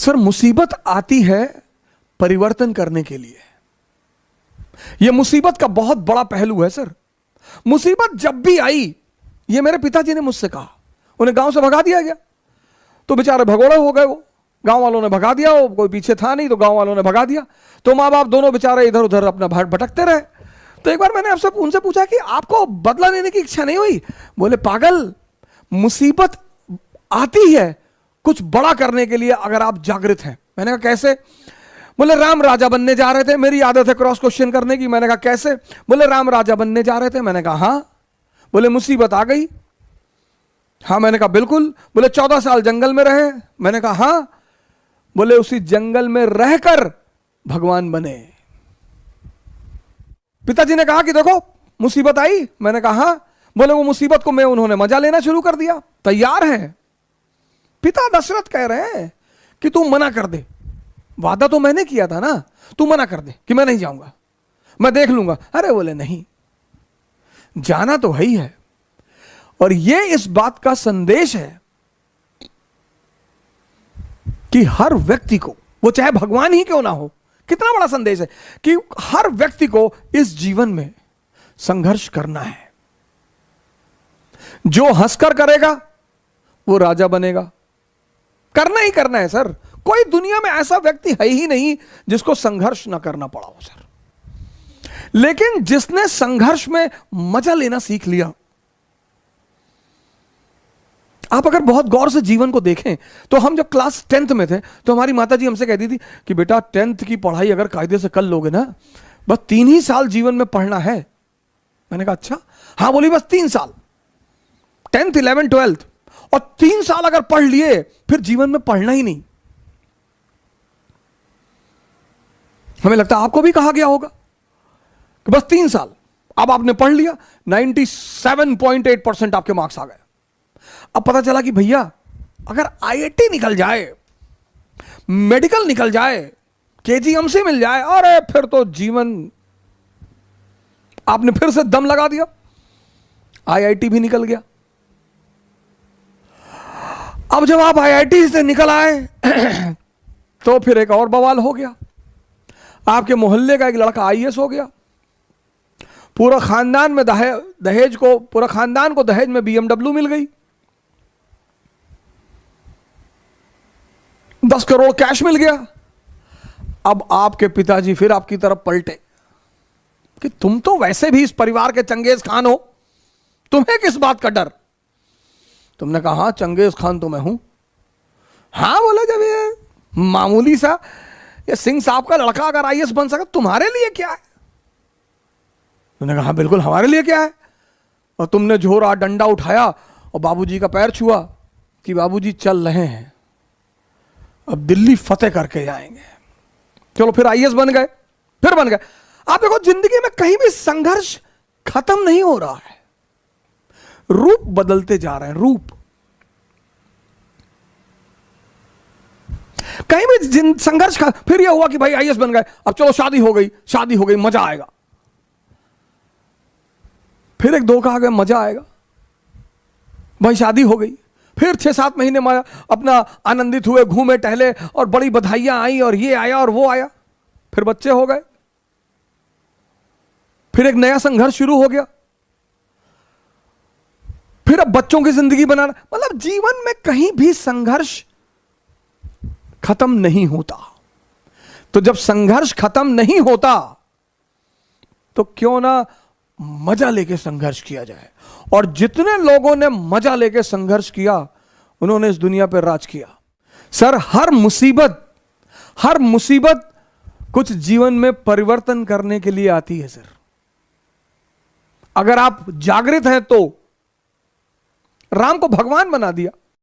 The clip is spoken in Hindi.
सर मुसीबत आती है परिवर्तन करने के लिए। यह मुसीबत का बहुत बड़ा पहलू है सर। मुसीबत जब भी आई, ये मेरे पिताजी ने मुझसे कहा, उन्हें गांव से भगा दिया गया तो बेचारे भगोड़े हो गए। वो गांव वालों ने भगा दिया, वो कोई पीछे था नहीं तो गांव वालों ने भगा दिया, तो माँ बाप दोनों बेचारे इधर उधर अपना भटकते रहे। तो एक बार मैंने आपसे उनसे पूछा कि आपको बदला लेने की इच्छा नहीं हुई? बोले पागल, मुसीबत आती है कुछ बड़ा करने के लिए अगर आप जागृत हैं। मैंने कहा कैसे? बोले राम राजा बनने जा रहे थे। मेरी आदत है क्रॉस क्वेश्चन करने की। मैंने कहा कैसे? बोले राम राजा बनने जा रहे थे। मैंने कहा हाँ। बोले मुसीबत आ गई। हाँ। मैंने कहा बिल्कुल। बोले 14 साल जंगल में रहे। मैंने कहा हाँ। बोले उसी जंगल में रहकर भगवान बने। पिताजी ने कहा कि देखो मुसीबत आई। मैंने कहा हाँ। बोले वो मुसीबत को मैं उन्होंने मजा लेना शुरू कर दिया। तैयार हैं। पिता दशरथ कह रहे हैं कि तू मना कर दे, वादा तो मैंने किया था ना, तू मना कर दे कि मैं नहीं जाऊंगा, मैं देख लूंगा। अरे बोले नहीं, जाना तो है ही है। और ये इस बात का संदेश है कि हर व्यक्ति को, वो चाहे भगवान ही क्यों ना हो, कितना बड़ा संदेश है कि हर व्यक्ति को इस जीवन में संघर्ष करना है। जो हंसकर करेगा वो राजा बनेगा। करना ही करना है सर। कोई दुनिया में ऐसा व्यक्ति है ही नहीं जिसको संघर्ष ना करना पड़ा हो सर। लेकिन जिसने संघर्ष में मजा लेना सीख लिया, आप अगर बहुत गौर से जीवन को देखें तो हम जब क्लास 10th में थे तो हमारी माताजी हमसे कहती थी कि बेटा 10th की पढ़ाई अगर कायदे से कर लोगे ना, बस 3 ही साल जीवन में पढ़ना है। मैंने कहा अच्छा? हाँ। बोली बस 3 साल, 10th 11th 12th, और 3 साल अगर पढ़ लिए फिर जीवन में पढ़ना ही नहीं। हमें लगता है आपको भी कहा गया होगा कि बस 3 साल, अब आपने पढ़ लिया, 97.8% आपके मार्क्स आ गए। अब पता चला कि भैया अगर आईआईटी निकल जाए, मेडिकल निकल जाए, केजीएमसी मिल जाए, अरे फिर तो जीवन, आपने फिर से दम लगा दिया। आईआईटी भी निकल गया। अब जब आप आईआईटी से निकल आए तो फिर एक और बवाल हो गया। आपके मोहल्ले का एक लड़का आईएएस हो गया। पूरा खानदान में दहेज को, पूरा खानदान को दहेज में बीएमडब्ल्यू मिल गई, 10 करोड़ कैश मिल गया। अब आपके पिताजी फिर आपकी तरफ पलटे कि तुम तो वैसे भी इस परिवार के चंगेज खान हो, तुम्हें किस बात का डर? तुमने कहा हाँ चंगेज खान तो मैं हूं। हाँ बोला, जब ये मामूली सा ये सिंह साहब का लड़का अगर आईएएस बन सका, तुम्हारे लिए क्या है? तुमने कहा हाँ बिल्कुल हमारे लिए क्या है। और तुमने झोरा डंडा उठाया और बाबूजी का पैर छुआ कि बाबूजी चल रहे हैं, अब दिल्ली फतेह करके जाएंगे। चलो फिर आईएएस बन गए, फिर बन गए। आप देखो जिंदगी में कहीं भी संघर्ष खत्म नहीं हो रहा है, रूप बदलते जा रहे हैं। रूप कहीं भी संघर्ष का, फिर यह हुआ कि भाई आईएएस बन गए, अब चलो शादी हो गई, शादी हो गई, मजा आएगा। फिर एक धोखा आ गया, मजा आएगा, भाई शादी हो गई। फिर 6-7 महीने अपना आनंदित हुए, घूमे टहले और बड़ी बधाइयां आई और ये आया और वो आया। फिर बच्चे हो गए, फिर एक नया संघर्ष शुरू हो गया। फिर अब बच्चों की जिंदगी बनाना, मतलब जीवन में कहीं भी संघर्ष खत्म नहीं होता। तो जब संघर्ष खत्म नहीं होता तो क्यों ना मजा लेके संघर्ष किया जाए। और जितने लोगों ने मजा लेके संघर्ष किया उन्होंने इस दुनिया पर राज किया। सर हर मुसीबत कुछ जीवन में परिवर्तन करने के लिए आती है सर। अगर आप जागृत हैं तो राम को भगवान बना दिया,